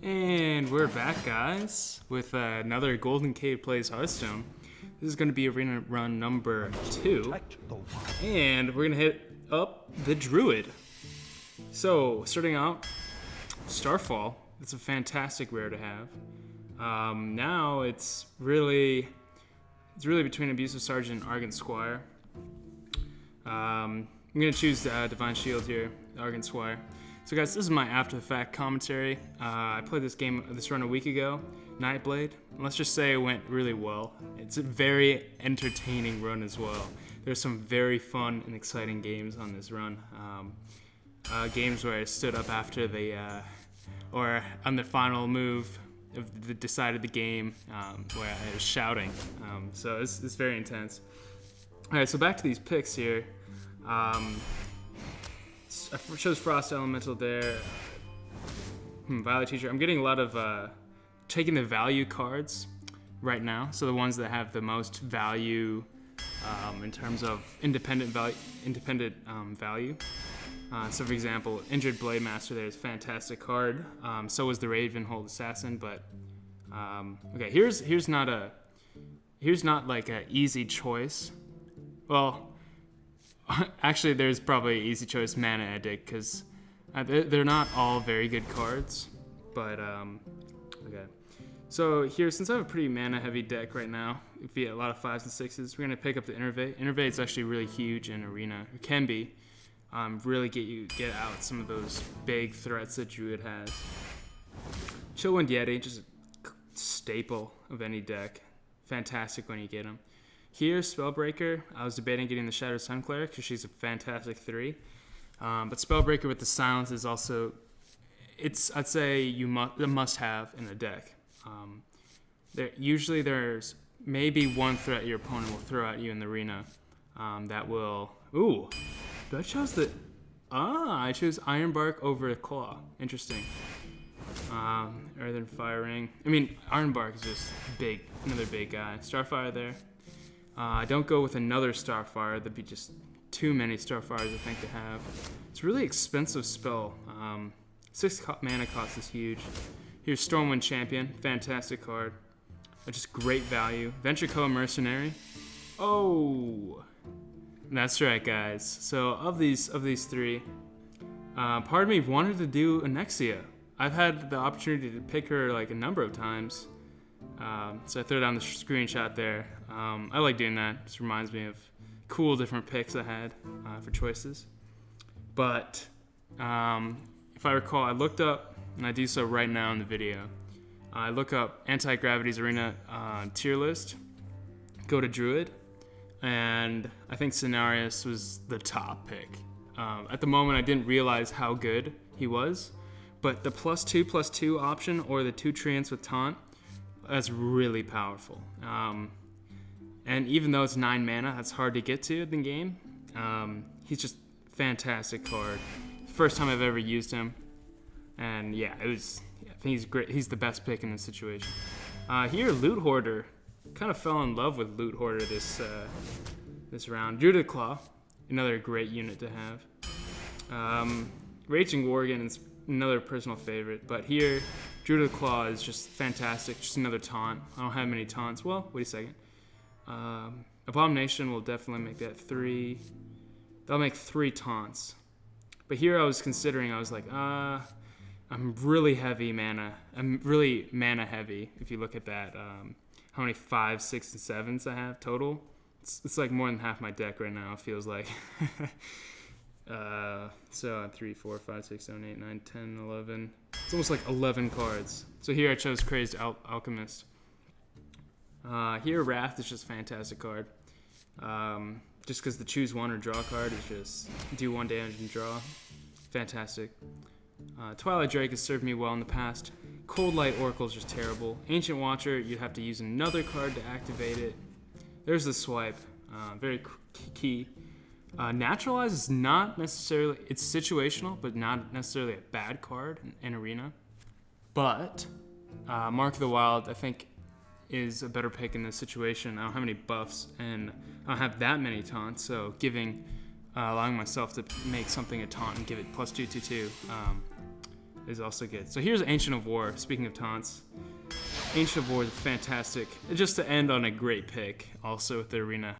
And we're back, guys, with another GoldenCave Plays Hearthstone. This is going to be arena run number 2, and we're going to hit up the Druid. So, starting out, Starfall. It's a fantastic rare to have. Now it's really between Abusive Sergeant and Argent Squire. I'm going to choose Divine Shield here, Argent Squire. So guys, this is my after the fact commentary. I played this run a week ago, Nightblade. Let's just say it went really well. It's a very entertaining run as well. There's some very fun and exciting games on this run. Games where I stood up after or on the final move decided the game, where I was shouting. So it's very intense. All right, so back to these picks here. I chose Frost Elemental there. Violet Teacher. I'm getting a lot of taking the value cards right now. So the ones that have the most value in terms of independent value. So for example, Injured Blade Master there is a fantastic card. So is the Ravenhold Assassin. But okay, here's not like an easy choice. Well. Actually, there's probably an easy choice, Mana Addict, because they're not all very good cards. But, okay. So here, since I have a pretty mana-heavy deck right now, via a lot of 5s and 6s, we're going to pick up the Innervate. Innervate is actually really huge in Arena. It can be. Really get out some of those big threats that Druid has. Chillwind Yeti, just a staple of any deck. Fantastic when you get them. Here, Spellbreaker, I was debating getting the Shattered Sun Cleric because she's a fantastic 3. But Spellbreaker with the Silence is also, I'd say a must-have in a deck. Usually there's maybe one threat your opponent will throw at you in the arena that will, I chose Ironbark over Claw. Interesting. Rather than Fire Ring. I mean, Ironbark is just big, another big guy. Starfire there. I don't go with another Starfire. That'd be just too many Starfires, I think, to have. It's a really expensive spell. 6 mana cost is huge. Here's Stormwind Champion. Fantastic card. Just great value. Ventrico Mercenary. Oh! That's right, guys. So, of these 3, part of me wanted to do Anexia. I've had the opportunity to pick her like a number of times. So I threw down the screenshot there. I like doing that. Just reminds me of cool different picks I had for choices. But if I recall, I looked up, and I do so right now in the video. I look up Anti-Gravity's Arena tier list, go to Druid, and I think Cenarius was the top pick. At the moment, I didn't realize how good he was, but the +2/+2 option or the 2 treants with Taunt, that's really powerful. And even though it's 9 mana, that's hard to get to in the game. He's just a fantastic card. First time I've ever used him. And yeah, I think he's great. He's the best pick in this situation. Here, Loot Hoarder. Kind of fell in love with Loot Hoarder this round. Druid Claw, another great unit to have. Raging Worgen is another personal favorite. But here, Druid Claw is just fantastic. Just another taunt. I don't have many taunts. Well, wait a second. Abomination will definitely make that 3. That'll make 3 taunts. But here I was considering, I was like, I'm really heavy mana. I'm really mana heavy. If you look at that, how many 5, 6, and 7s I have total. It's like more than half my deck right now, it feels like. So 3, 4, 5, 6, 7, 8, 9, 10, 11. It's almost like 11 cards. So here I chose Crazed Alchemist. Here Wrath is just a fantastic card. Just because the choose 1 or draw card is just do 1 damage and draw. Fantastic. Twilight Drake has served me well in the past. Cold Light Oracle is just terrible. Ancient Watcher, you'd have to use another card to activate it. There's the swipe. Very key. Naturalize is not necessarily, it's situational, but not necessarily a bad card in Arena. But Mark of the Wild, I think, is a better pick in this situation. I don't have any buffs, and I don't have that many taunts, so allowing myself to make something a taunt and give it +2/+2 is also good. So here's Ancient of War. Speaking of taunts, Ancient of War is fantastic. Just to end on a great pick, also with the arena.